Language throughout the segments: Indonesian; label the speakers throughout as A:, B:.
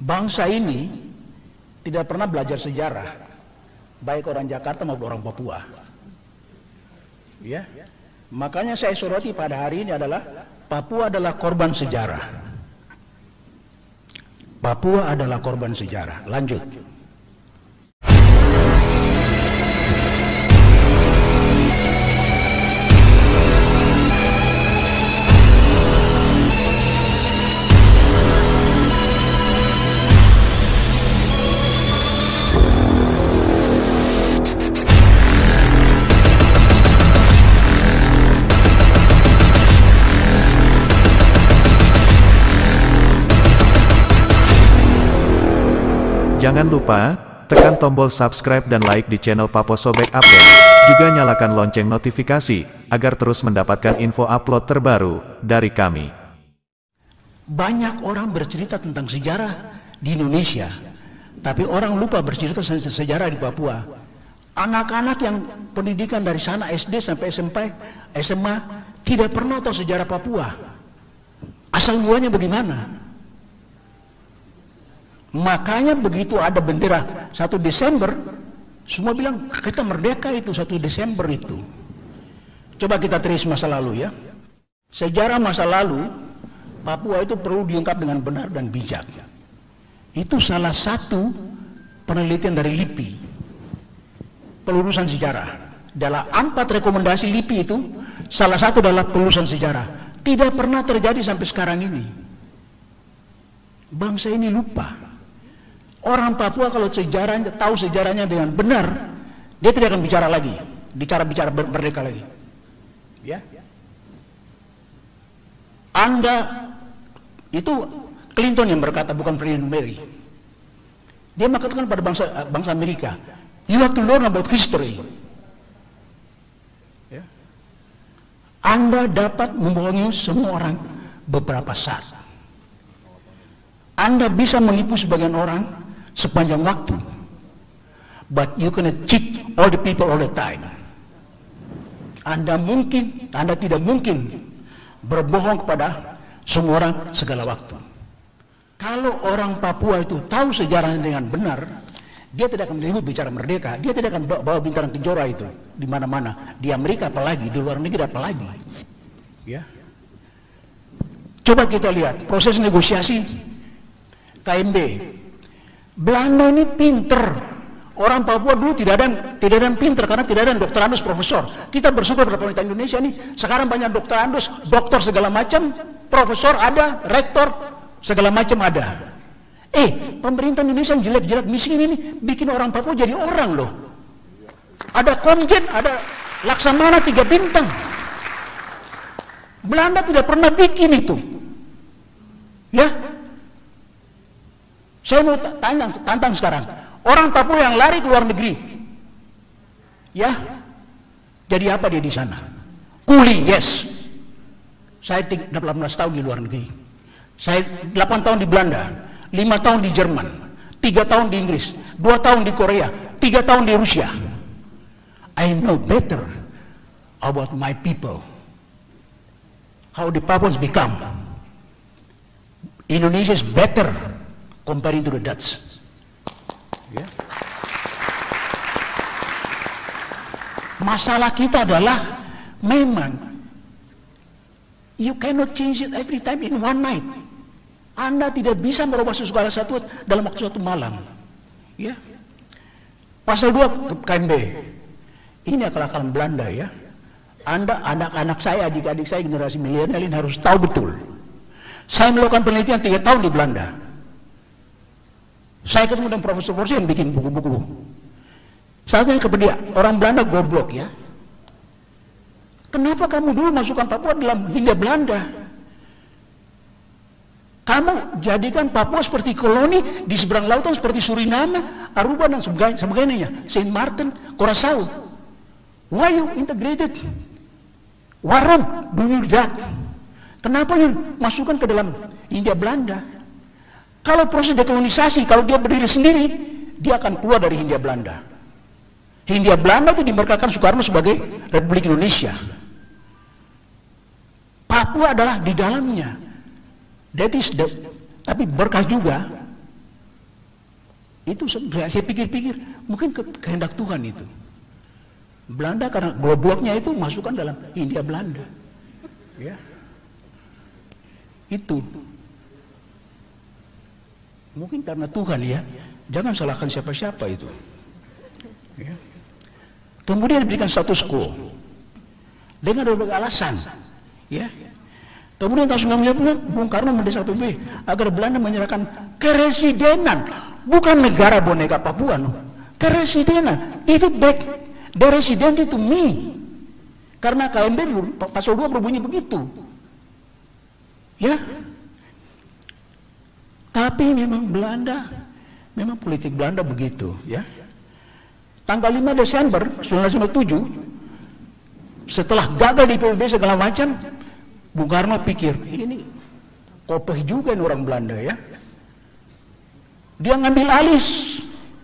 A: Bangsa ini tidak pernah belajar sejarah, baik orang Jakarta maupun orang Papua. Ya, makanya saya soroti pada hari ini adalah Papua adalah korban sejarah. Papua adalah korban sejarah. Lanjut.
B: Jangan lupa, tekan tombol subscribe dan like di channel Papo Sobek Update. Juga nyalakan lonceng notifikasi, agar terus mendapatkan info upload terbaru dari kami.
A: Banyak orang bercerita tentang sejarah di Indonesia, tapi orang lupa bercerita tentang sejarah di Papua. Anak-anak yang pendidikan dari sana SD sampai SMA tidak pernah tahu sejarah Papua. Asal muanya bagaimana? Makanya begitu ada bendera 1 Desember, semua bilang kita merdeka itu 1 Desember itu. Coba kita trace masa lalu ya. Sejarah masa lalu, Papua itu perlu diungkap dengan benar dan bijak. Itu salah satu penelitian dari LIPI, pelurusan sejarah. Dalam 4 rekomendasi LIPI itu, salah satu adalah pelurusan sejarah. Tidak pernah terjadi sampai sekarang ini. Bangsa ini lupa. Orang Papua kalau tahu sejarahnya dengan benar, dia tidak akan bicara lagi, bicara merdeka lagi. Ya. Anda itu Clinton yang berkata, bukan Freddie Mercury. Dia mengatakan pada bangsa Amerika, you have to learn about history. Ya. Anda dapat membohongi semua orang beberapa saat. Anda bisa menipu sebagian orang sepanjang waktu, but you cannot cheat all the people all the time. Anda tidak mungkin berbohong kepada semua orang segala waktu. Kalau orang Papua itu tahu sejarahnya dengan benar, dia tidak akan ribut bicara merdeka, dia tidak akan bawa bintang kejora itu di mana-mana, di Amerika apalagi, di luar negeri apalagi. Ya. Coba kita lihat proses negosiasi KMB. Belanda ini pinter. Orang Papua dulu tidak ada yang pinter karena tidak ada dokter andus profesor. Kita bersyukur pada pemerintah Indonesia ini sekarang banyak dokter andus, dokter segala macam, profesor ada, rektor segala macam ada. Pemerintah Indonesia yang jelek-jelek miskin ini bikin orang Papua jadi orang loh. Ada Komjen, ada Laksamana 3 bintang. Belanda tidak pernah bikin itu. Ya. Saya mau tantang sekarang, orang Papua yang lari ke luar negeri, ya, jadi apa dia di sana? Kuli, yes. Saya 18 tahun di luar negeri, saya 8 tahun di Belanda, 5 tahun di Jerman, 3 tahun di Inggris, 2 tahun di Korea, 3 tahun di Rusia. I know better about my people, how the Papuans become. Indonesia is better comparing to the Dutch. Yeah. Masalah kita adalah memang you cannot change it every time in one night. Anda tidak bisa merubah segala sesuatu dalam waktu 1 malam. Ya. Pasal 2 KMB. Ini akal-akalan Belanda ya. Anda, anak-anak saya, adik-adik saya generasi milenial ini harus tahu betul. Saya melakukan penelitian 3 tahun di Belanda. Saya ketemu dengan profesor-profesor yang bikin buku-buku. Saatnya ke dia, orang Belanda goblok ya. Kenapa kamu dulu masukkan Papua dalam Hindia Belanda? Kamu jadikan Papua seperti koloni di seberang lautan seperti Suriname, Aruba dan sebagainya, Saint Martin, Curaçao. Why you integrated? Why do you that? Kenapa you masukkan ke dalam Hindia Belanda? Kalau proses dekolonisasi, kalau dia berdiri sendiri, dia akan keluar dari Hindia Belanda. Hindia Belanda itu dimerdekakan Soekarno sebagai Republik Indonesia. Papua adalah di dalamnya. Tapi berkah juga Itu saya pikir-pikir, mungkin kehendak Tuhan itu. Belanda karena blok-bloknya itu masukkan dalam Hindia Belanda. Ya. Itu. Mungkin karena Tuhan ya. Jangan salahkan siapa-siapa itu. Ya. Kemudian diberikan status quo. Dengan berbagai alasan. Ya. Kemudian tahun 1990 Bung Karno mendesak PBB agar Belanda menyerahkan keresidenan, bukan negara boneka Papua, no. Keresidenan, give it back the resident to me. Karena KMB pasal 2 berbunyi begitu. Ya. Tapi memang Belanda, memang politik Belanda begitu, ya. Tanggal 5 Desember 1997, setelah gagal di PBB segala macam, Bung Karno pikir, ini kopeh juga nih orang Belanda ya. Dia ngambil alih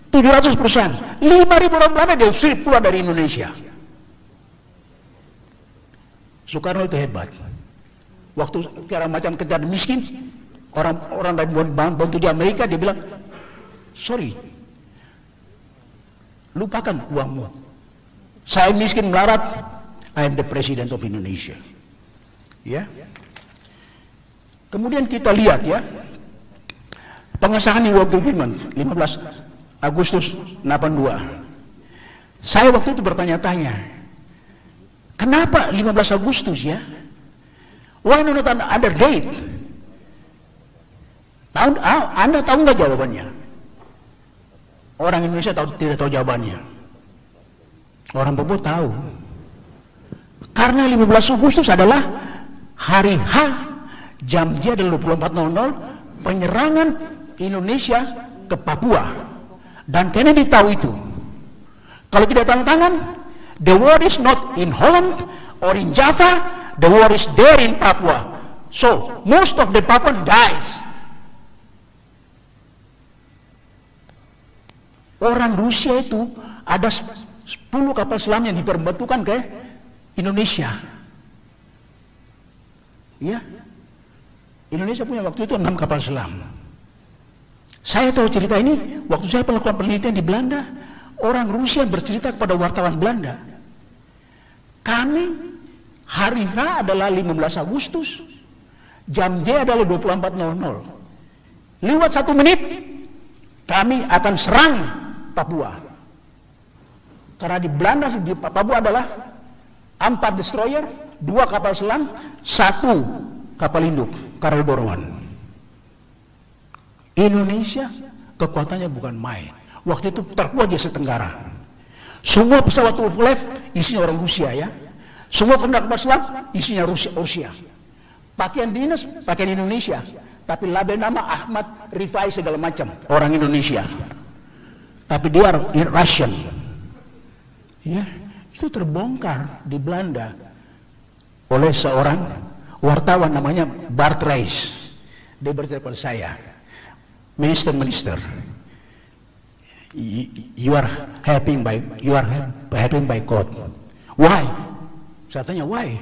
A: 700%. 5.000 orang Belanda dia usir keluar dari Indonesia. Soekarno itu hebat. Waktu sekarang macam kejar miskin, orang dari bantu di Amerika, dia bilang, sorry, lupakan uangmu. Saya miskin melarat, I am the President of Indonesia. Ya. Kemudian kita lihat ya, pengesahan di World Agreement 15 Agustus 82. Saya waktu itu bertanya-tanya, kenapa 15 Agustus ya? Why not another date? Anda tahu nggak jawabannya? Orang Indonesia tidak tahu jawabannya. Orang Papua tahu. Karena 15 Agustus adalah hari H, jam J adalah 24.00, penyerangan Indonesia ke Papua. Dan Kennedy tahu itu. Kalau tidak tanda tangan, the war is not in Holland or in Java, the war is there in Papua. So, most of the Papuan dies. Orang Rusia itu ada 10 kapal selam yang diperbantukan ke Indonesia. Ya, Indonesia punya waktu itu 6 kapal selam. Saya tahu cerita ini waktu saya melakukan penelitian di Belanda. Orang Rusia bercerita kepada wartawan Belanda, kami hari H adalah 15 Agustus, jam J adalah 24.00. Lewat 1 menit kami akan serang Papua. Karena di Belanda, di Papua adalah 4 destroyer, 2 kapal selam, 1 kapal induk, Karel Borwan. Indonesia kekuatannya bukan main. Waktu itu terkuat di Asia Tenggara. Semua pesawat Tupolev isinya orang Rusia ya. Semua kapal selam isinya Rusia. Pakaian dinas pakaian Indonesia, tapi label nama Ahmad Rifai segala macam orang Indonesia. Tapi dia Russian. Ya, itu terbongkar di Belanda oleh seorang wartawan namanya Bart Reis. Dia bercerita kepada saya, Minister, you are helping by God. Why? Saya tanya why?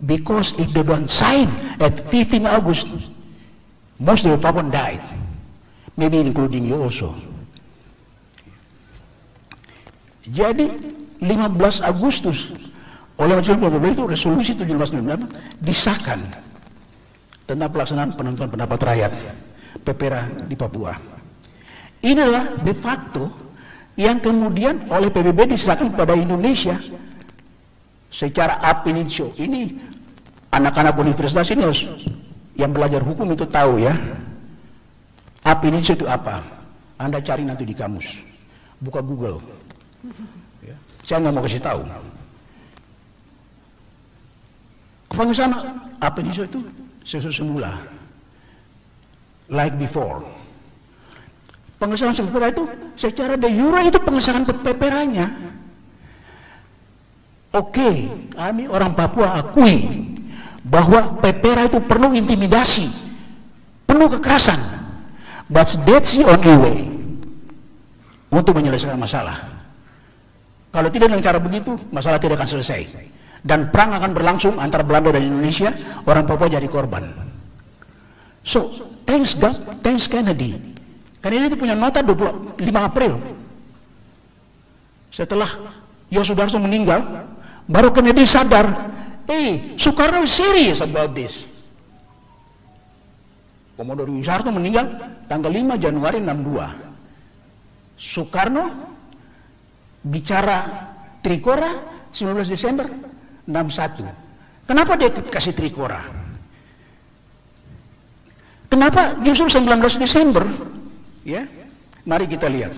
A: Because if they don't sign at 15 August, most of the Papuan died, maybe including you also. Jadi 15 Agustus oleh Majelis PBB itu resolusi 1798 disahkan tentang pelaksanaan penentuan pendapat rakyat PPRA di Papua. Inilah de facto yang kemudian oleh PBB diserahkan kepada Indonesia secara ab initio. Ini anak-anak universitas ini harus, yang belajar hukum itu tahu ya. Ab initio itu apa? Anda cari nanti di kamus, buka Google. Ya. Saya nggak mau kasih tahu. Pengesahan ab initio itu sesuai semula, like before. Pengesahan seperti itu secara de jure itu pengesahan PPRA-nya. Oke, kami orang Papua akui bahwa PPRA itu penuh intimidasi, penuh kekerasan. But that's the only way untuk menyelesaikan masalah. Kalau tidak dengan cara begitu, masalah tidak akan selesai. Dan perang akan berlangsung antara Belanda dan Indonesia, orang Papua jadi korban. So, thanks God, thanks Kennedy. Karena itu punya nota 25 April. Setelah Yosudarso meninggal, baru Kennedy sadar, Soekarno is serious about this. Komodor Soeharto meninggal tanggal 5 Januari 62. Soekarno bicara Trikora 19 Desember 61. Kenapa dia kasih Trikora? Kenapa justru 19 Desember? Ya, mari kita lihat.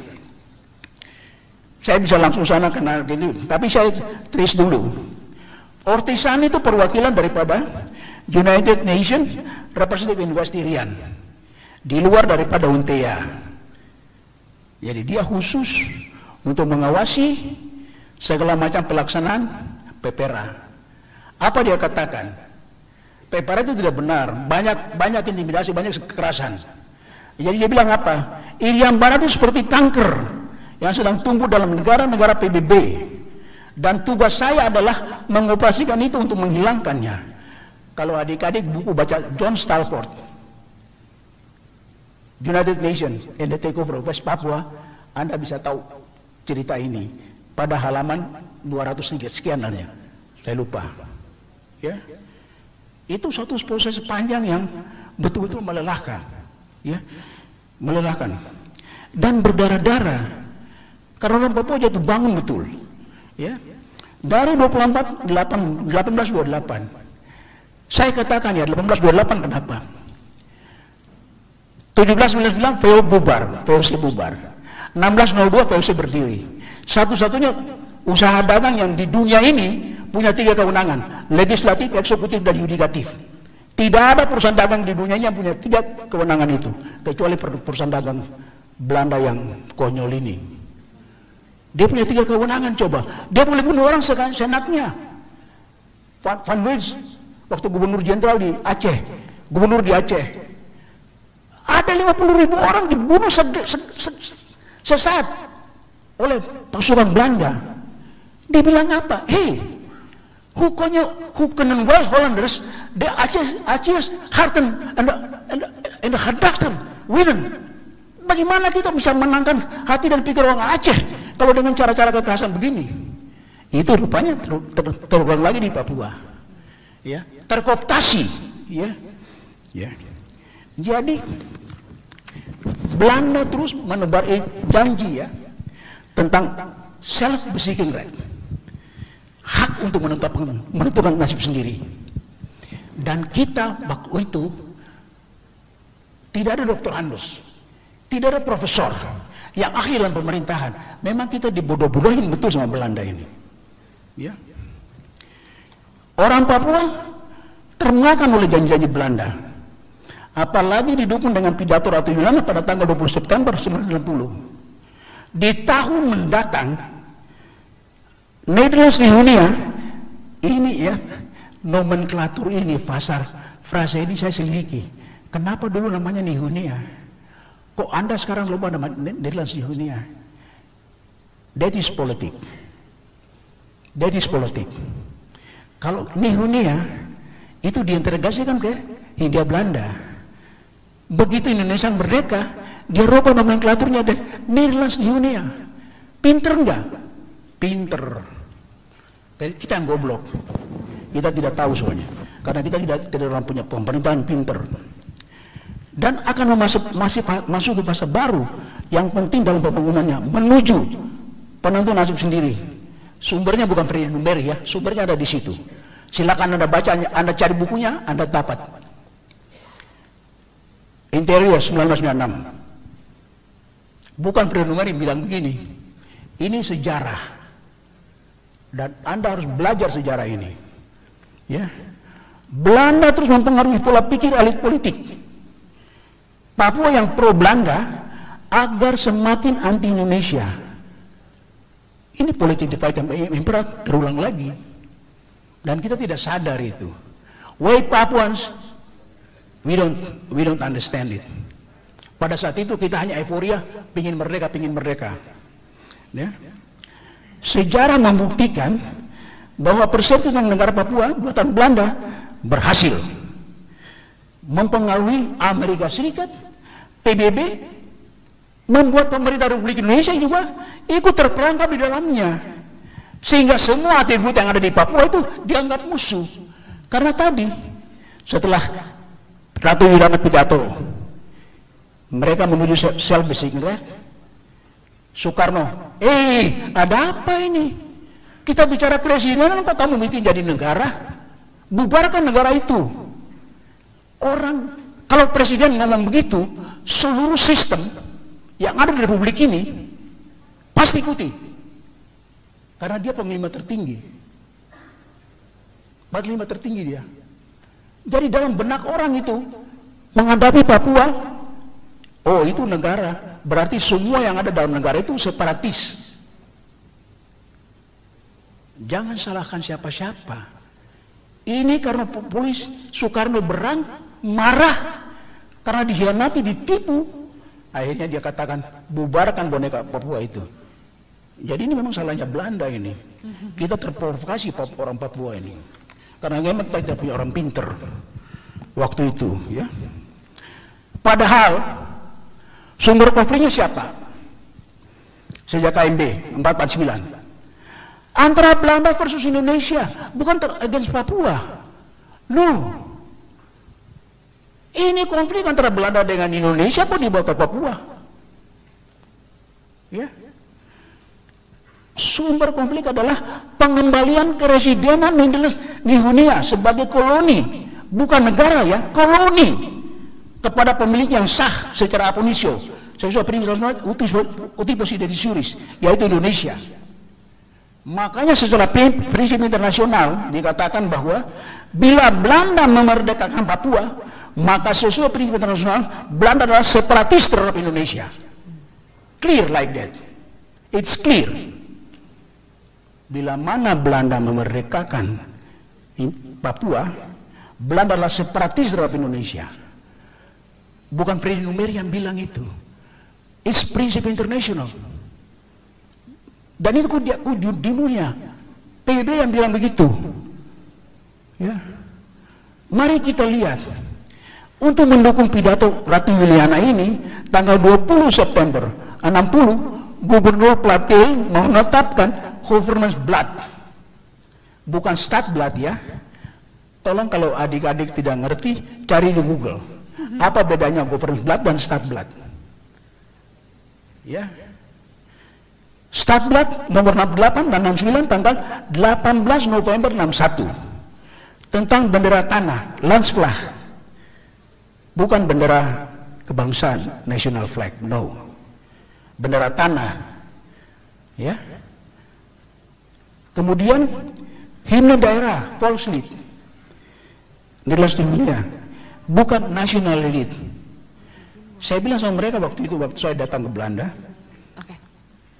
A: Saya bisa langsung sana karena gitu, tapi saya tulis dulu. Ortisan itu perwakilan daripada United Nations Representative Investirian, di luar daripada UNTEA. Jadi dia khusus untuk mengawasi segala macam pelaksanaan PPRA. Apa dia katakan? PPRA itu tidak benar, banyak intimidasi, banyak kekerasan. Jadi dia bilang apa? Irian Barat itu seperti kanker yang sedang tumbuh dalam negara-negara PBB, dan tugas saya adalah mengoperasikan itu untuk menghilangkannya. Kalau adik-adik buku baca John Stalford, United Nations and the Takeover of West Papua, Anda bisa tahu cerita ini pada halaman 203 sekian saya lupa. Ya, itu suatu proses panjang yang betul-betul melelahkan. Ya, melelahkan dan berdarah-darah karena orang Papua jatuh bangun betul. Ya, dari 1828 saya katakan ya 1828 kenapa? 1799 VOC bubar, 1602 VOC berdiri. Satu-satunya usaha dagang yang di dunia ini punya 3 kewenangan: legislatif, eksekutif, dan yudikatif. Tidak ada perusahaan dagang di dunia yang punya 3 kewenangan itu, kecuali perusahaan dagang Belanda yang konyol ini. Dia punya 3 kewenangan, coba. Dia boleh bunuh orang senatnya. Van Wils, waktu gubernur jenderal di Aceh, gubernur di Aceh, ada 50.000 orang dibunuh sesaat oleh pasukan Belanda. Dia bilang apa? Who can well Hollanders, the Aceh's harten and hardachten winnen. Bagaimana kita bisa menangkan hati dan pikir orang Aceh kalau dengan cara-cara kekerasan begini? Itu rupanya terulang lagi di Papua. Ya, terkooptasi. Ya. Jadi Belanda terus menebar janji ya tentang self-seeking right, hak untuk menentukan nasib sendiri. Dan kita waktu itu tidak ada Dr. Andus, tidak ada profesor yang ahli dalam pemerintahan. Memang kita dibodoh-bodohin betul sama Belanda ini. Ya. Orang Papua termakan oleh janji-janji Belanda. Apalagi didukung dengan pidato Ratu Yulana pada tanggal 20 September 1960. Di tahun mendatang Nederlands di dunia ini ya, nomenklatur ini, frasa ini saya selidiki. Kenapa dulu namanya Nihunia? Kok Anda sekarang lupa nama Nederlands di dunia? That is politik. That is politik. Kalau Nihunia itu diintegrasikan ke Hindia Belanda. Begitu Indonesia merdeka, dia rubah nomenklaturnya deh, Nederlands di dunia. Pinter enggak? Pinter. Kita yang goblok. Kita tidak tahu soalnya. Karena kita tidak orang punya pemerintahan pinter. Dan akan masuk ke fase baru yang penting dalam pembangunannya, menuju penentu nasib sendiri. Sumbernya bukan Freire Numberi ya, sumbernya ada di situ. Silakan Anda baca, Anda cari bukunya, Anda dapat. Interior 1996. Bukan Freire Numberi bilang begini. Ini sejarah. Dan Anda harus belajar sejarah ini. Ya. Belanda terus mempengaruhi pola pikir elit politik Papua yang pro Belanda agar semakin anti Indonesia. Ini politik divide and impera terulang lagi. Dan kita tidak sadar itu. Why Papuans, we don't understand it. Pada saat itu kita hanya euforia, pingin merdeka. Ya. Sejarah membuktikan bahwa persepsi tentang negara Papua buatan Belanda berhasil mempengaruhi Amerika Serikat, PBB, membuat pemerintah Republik Indonesia juga ikut terperangkap di dalamnya. Sehingga semua atribut yang ada di Papua itu dianggap musuh. Karena tadi, setelah Ratu Wirana pidato, mereka menuju self-seeking right. Soekarno, ada apa ini? Kita bicara kepresidenan, kok kamu bikin jadi negara? Bubarkan negara itu. Orang, kalau presiden ngomong begitu, seluruh sistem yang ada di Republik ini pasti ikuti. Karena dia panglima tertinggi. Panglima tertinggi dia. Jadi dalam benak orang itu menghadapi Papua, oh itu negara, berarti semua yang ada dalam negara itu separatis. Jangan salahkan siapa-siapa. Ini karena polis Soekarno berang, marah karena dikhianati, ditipu. Akhirnya dia katakan bubarkan boneka Papua itu. Jadi ini memang salahnya Belanda ini. Kita terprovokasi orang Papua ini. Karena memang kita tidak punya orang pinter waktu itu, ya. Padahal sumber konfliknya siapa? Sejak KMB 449. Antara Belanda versus Indonesia, bukan against Papua. No. Ini konflik antara Belanda dengan Indonesia pun dibawa ke Papua. Ya. Sumber konflik adalah pengembalian keresidenan Nihonia sebagai koloni, bukan negara ya, koloni kepada pemilik yang sah secara ab initio, sesuai prinsip uti possidetis juris, yaitu Indonesia. Makanya secara prinsip internasional dikatakan bahwa bila Belanda memerdekakan Papua, maka sesuai prinsip internasional Belanda adalah separatis terhadap Indonesia. Clear like that. It's clear. Bila mana Belanda memerdekakan Papua, Belanda adalah separatis terhadap Indonesia. Bukan Freddy Numberi yang bilang itu. It's prinsip international. Dan itu di dunia. PBB yang bilang begitu. Ya. Mari kita lihat. Untuk mendukung pidato Ratu Juliana ini, tanggal 20 September 60, Gubernur Platil menetapkan governance blood, bukan stat blood ya. Tolong kalau adik-adik tidak ngerti, cari di Google. Apa bedanya governance blood dan stat blood? Ya. Stat blood nomor 68 dan 69 tanggal 18 November 61 tentang bendera tanah, Landsplag, bukan bendera kebangsaan, national flag, no. Bendera tanah, ya. Kemudian himne daerah, Volkslied, Nederlands bukan national elite. Saya bilang sama mereka waktu itu, waktu saya datang ke Belanda,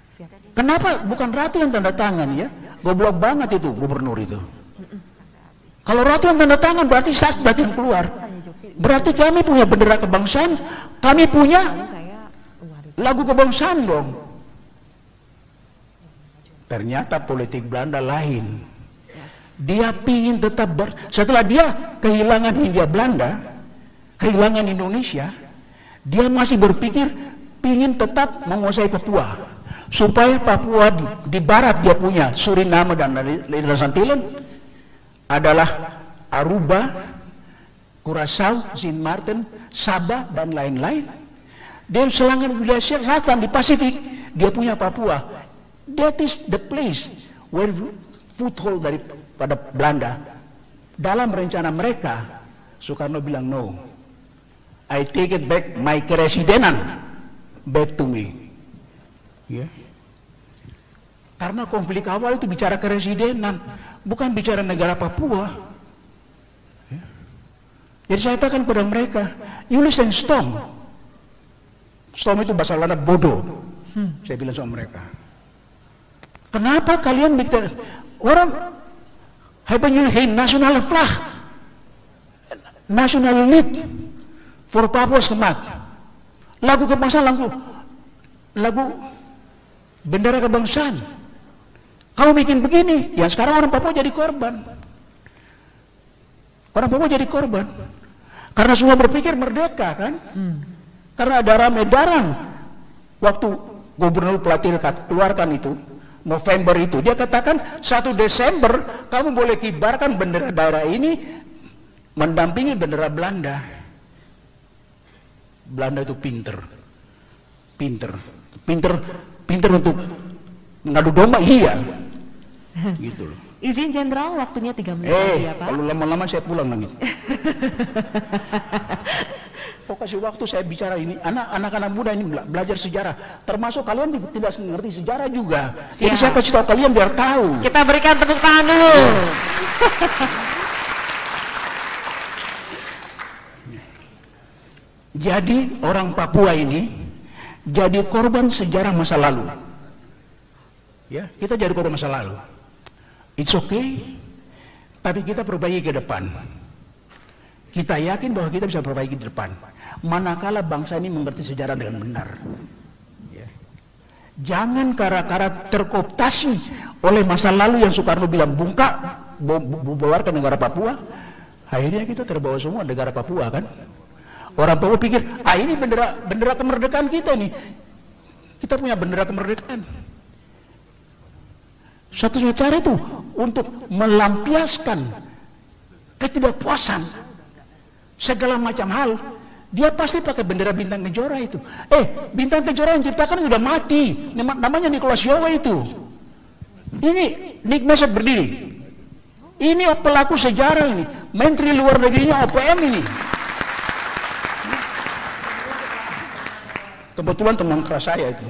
A: siap. Kenapa bukan Ratu yang tanda tangan ya? Goblok banget itu gubernur itu. Kalau Ratu yang tanda tangan berarti sasdat yang keluar. Berarti kami punya bendera kebangsaan, kami punya lagu kebangsaan dong. Ternyata politik Belanda lain. Dia pingin tetap setelah dia kehilangan Hindia Belanda, kehilangan Indonesia, dia masih berpikir pingin tetap menguasai Papua. Supaya Papua di barat dia punya Suriname dan Nederlandse Antillen adalah Aruba, Curaçao, Sint Maarten, Sabah dan lain-lain. Dan selangan wilayah selatan di Pasifik dia punya Papua. That is the place where foothold daripada Belanda. Dalam rencana mereka, Soekarno bilang no, I take it back, my keresidenan back to me. Yeah. Karena konflik awal itu bicara keresidenan, bukan bicara negara Papua. Yeah. Jadi saya katakan kepada mereka, you listen Storm. Storm itu bahasa Belanda bodoh. Saya bilang sama mereka, kenapa kalian bikin orang hebben jullie geen nationale vlag, national lied voor Papua's gemaakt? Lagu kebangsaan langsung, lagu bendera kebangsaan. Kamu bikin begini, ya sekarang orang Papua jadi korban. Orang Papua jadi korban karena semua berpikir merdeka kan? Karena ada rame-daran Waktu Gubernur Platil keluarkan itu, November itu, dia katakan 1 Desember kamu boleh kibarkan bendera daerah ini mendampingi bendera Belanda. Belanda itu pinter untuk ngadu domba, iya. Gitu loh.
C: Izin Jenderal, waktunya 3 menit lagi ya Pak.
A: Kalau lama-lama saya pulang nanti. Kok kasih waktu saya bicara ini, anak-anak muda ini belajar sejarah, termasuk kalian tidak mengerti sejarah juga. Jadi saya kasih tahu kalian biar tahu.
C: Kita berikan tepuk tangan dulu.
A: Jadi orang Papua ini jadi korban sejarah masa lalu. Ya, kita jadi korban masa lalu. It's okay, tapi kita perbaiki ke depan. Kita yakin bahwa kita bisa perbaiki ke depan. Manakala bangsa ini mengerti sejarah dengan benar. Ya. Jangan kara-kara terkooptasi oleh masa lalu yang Soekarno bilang bungkak, bubarkan negara Papua. Akhirnya kita terbawa semua negara Papua kan. Orang Papua pikir, ini bendera kemerdekaan kita nih. Kita punya bendera kemerdekaan. Satu-satunya cara itu untuk melampiaskan ketidakpuasan segala macam hal, dia pasti pakai bendera bintang kejora itu. Bintang kejora yang ciptakan sudah mati, namanya Nicholas Yowe itu. Ini Nick Messet berdiri. Ini pelaku sejarah ini, Menteri Luar Negerinya OPM ini. Kebetulan teman kelas saya itu.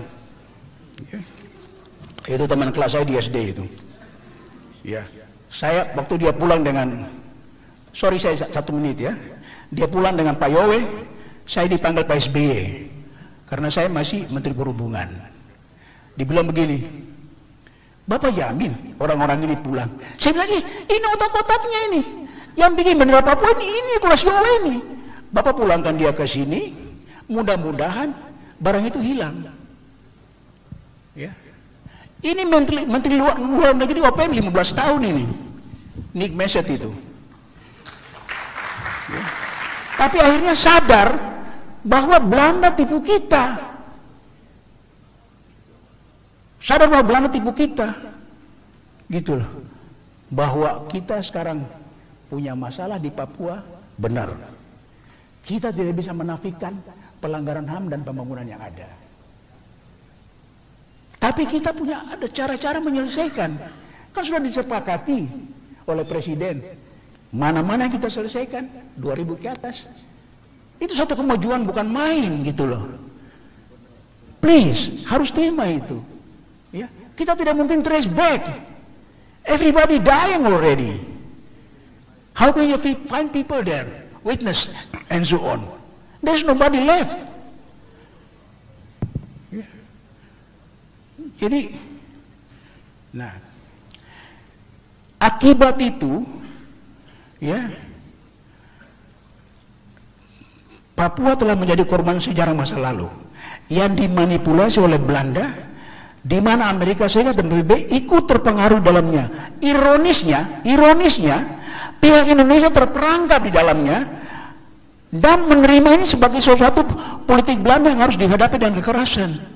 A: Itu teman kelas saya di SD itu. Ya, saya waktu dia pulang dengan, sorry saya 1 menit ya. Dia pulang dengan Pak Yowe, saya dipanggil Pak SBY karena saya masih Menteri Perhubungan. Dibilang begini, Bapak jamin orang-orang ini pulang? Saya bilang, ini otak-otaknya ini, yang bikin bendera Papua ini kelas Yowe ini. Bapak pulangkan dia ke sini, mudah-mudahan barang itu hilang. Ya. Ini Menteri Luar Negeri OPM 15 tahun ini, Nick Messet itu. Ya. Tapi akhirnya sadar bahwa Belanda tipu kita. Sadar bahwa Belanda tipu kita. Gitu loh. Bahwa kita sekarang punya masalah di Papua, benar. Kita tidak bisa menafikan pelanggaran HAM dan pembangunan yang ada. Tapi kita punya ada cara-cara menyelesaikan. Kan sudah disepakati oleh Presiden. Mana-mana yang kita selesaikan, 2000 ke atas. Itu satu kemajuan bukan main gitu loh. Please, harus terima itu. Ya, kita tidak mungkin trace back. Everybody dying already. How can you find people there, witness and so on? There's nobody left. Jadi, nah, akibat itu, ya, Papua telah menjadi korban sejarah masa lalu yang dimanipulasi oleh Belanda, di mana Amerika Serikat dan PBB ikut terpengaruh dalamnya. Ironisnya, pihak Indonesia terperangkap di dalamnya dan menerima ini sebagai sesuatu politik Belanda yang harus dihadapi dengan kekerasan.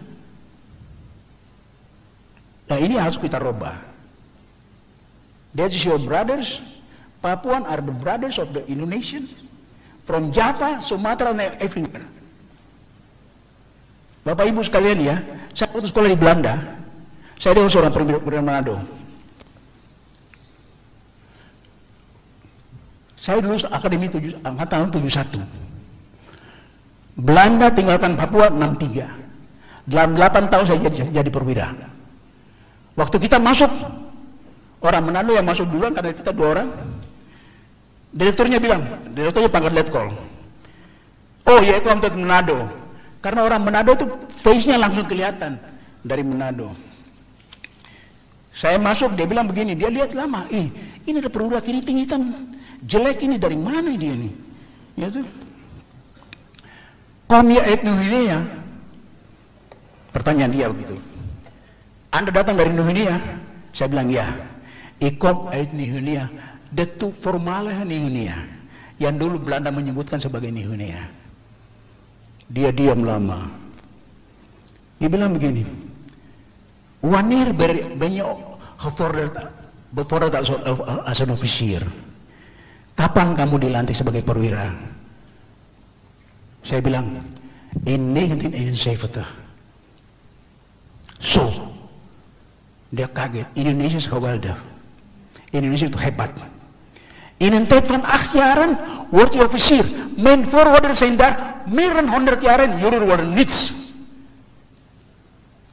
A: Nah, ini harus kita rubah. That is your brothers. Papuan are the brothers of the Indonesian. From Java, Sumatera, and everywhere. Bapak Ibu sekalian ya, saya waktu sekolah di Belanda, saya dengan seorang perwira Manado. Saya dulu akademi angkatan 71. Belanda tinggalkan Papua 63. Dalam 8 tahun saya jadi perwira. Waktu kita masuk, orang Manado yang masuk duluan karena kita 2 orang. Direkturnya pangkat letkol. Oh ya, itu Amtet Manado. Karena orang Manado itu face-nya langsung kelihatan dari Manado. Saya masuk, dia bilang begini, dia lihat lama, ini ada perwira keriting hitam, jelek ini dari mana dia nih? Ya tuh. Komia etnohilia. Pertanyaan dia begitu. Anda datang dari Nuhunia? Saya bilang ya. Ikop etnohilia. Detu formalah Nuhunia. Yang dulu Belanda menyebutkan sebagai Nuhunia. Dia diam lama. Dia bilang begini, wanneer ben je bevorderd als een officier? Kapan kamu dilantik sebagai perwira? Saya bilang, in 1971. So, dia kaget, Indonesia is geweldig. Indonesia itu hebat. In een tijd van 8 jaren wordt je officier. Mijn voorouders zijn daar meer dan 100 jaren, jullie worden niets.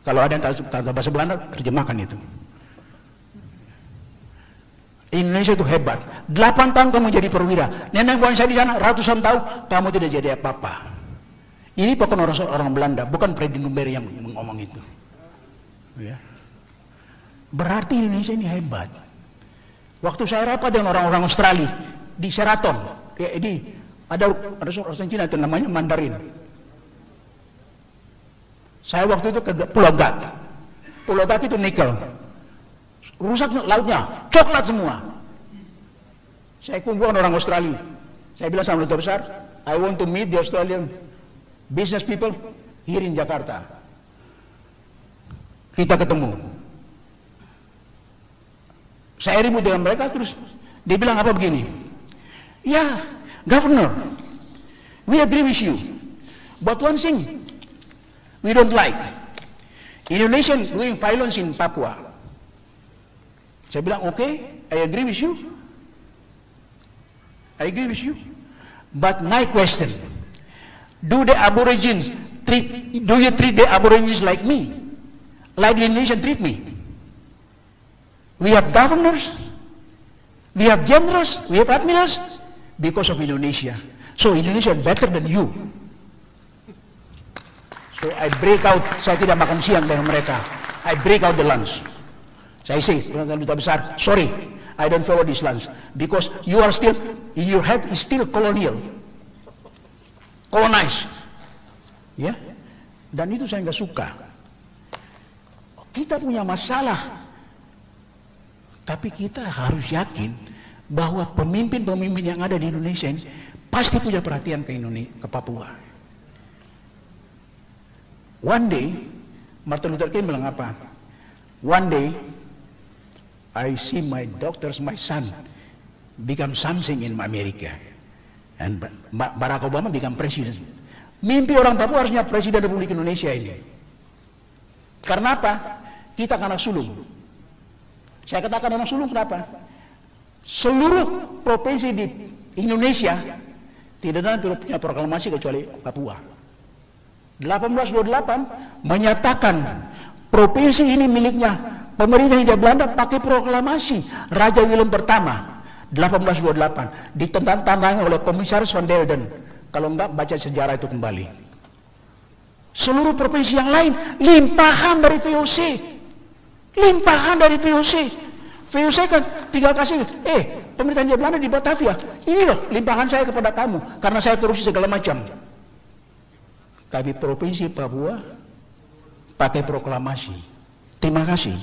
A: Kalau ada yang tahu bahasa Belanda, terjemahkan itu. Indonesia itu hebat. 8 tahun kamu jadi perwira. Nenek moyang saya di sana ratusan tahun kamu tidak jadi apa-apa. Ini bukan orang Belanda, bukan Freddy Numberi yang ngomong itu. Ya. Berarti Indonesia ini hebat. Waktu saya rapat dengan orang-orang Australia di Sheraton, ada orang Cina itu namanya Mandarin. Saya waktu itu ke Pulau Gat. Pulau Gat itu nikel. Rusak lautnya, coklat semua. Saya kumpulkan orang Australia. Saya bilang sama duta besar, I want to meet the Australian business people here in Jakarta. Kita ketemu. Saya ribut dengan mereka terus. Dia bilang apa begini? Ya, Governor, we agree with you. But one thing we don't like, Indonesian doing violence in Papua. Saya bilang, okay, I agree with you. I agree with you. But my question, do you treat the Aborigines like me? Like the Indonesian treat me? We have governors, we have generals, we have admirals because of Indonesia. So Indonesia better than you. So I break out, saya tidak makan siang dengan mereka. I break out the lunch. Saya say, duta besar, sorry, I don't follow this lunch because you are still, in your head is still colonial, colonized, ya. Dan itu saya nggak suka. Kita punya masalah, tapi kita harus yakin bahwa pemimpin-pemimpin yang ada di Indonesia ini pasti punya perhatian ke Papua. One day, Martin Luther King bilang apa? One day, I see my daughters, my son, become something in America. And Barack Obama become president. Mimpi orang Papua harusnya presiden Republik Indonesia ini. Karena apa? Kita karena sulung. Saya katakan orang sulung kenapa? Seluruh provinsi di Indonesia tidak ada yang punya proklamasi kecuali Papua. 1828 menyatakan provinsi ini miliknya pemerintah Hindia Belanda pakai proklamasi Raja Willem pertama 1828 ditantangkan oleh Komisaris van Delden. Kalau enggak baca sejarah itu kembali. Seluruh provinsi yang lain limpahan dari VOC. Limpahan dari VOC. VOC kan tinggal kasih, pemerintah Hindia Belanda di Batavia, ini loh limpahan saya kepada kamu karena saya korupsi segala macam. Tapi provinsi Papua pakai proklamasi. Terima kasih.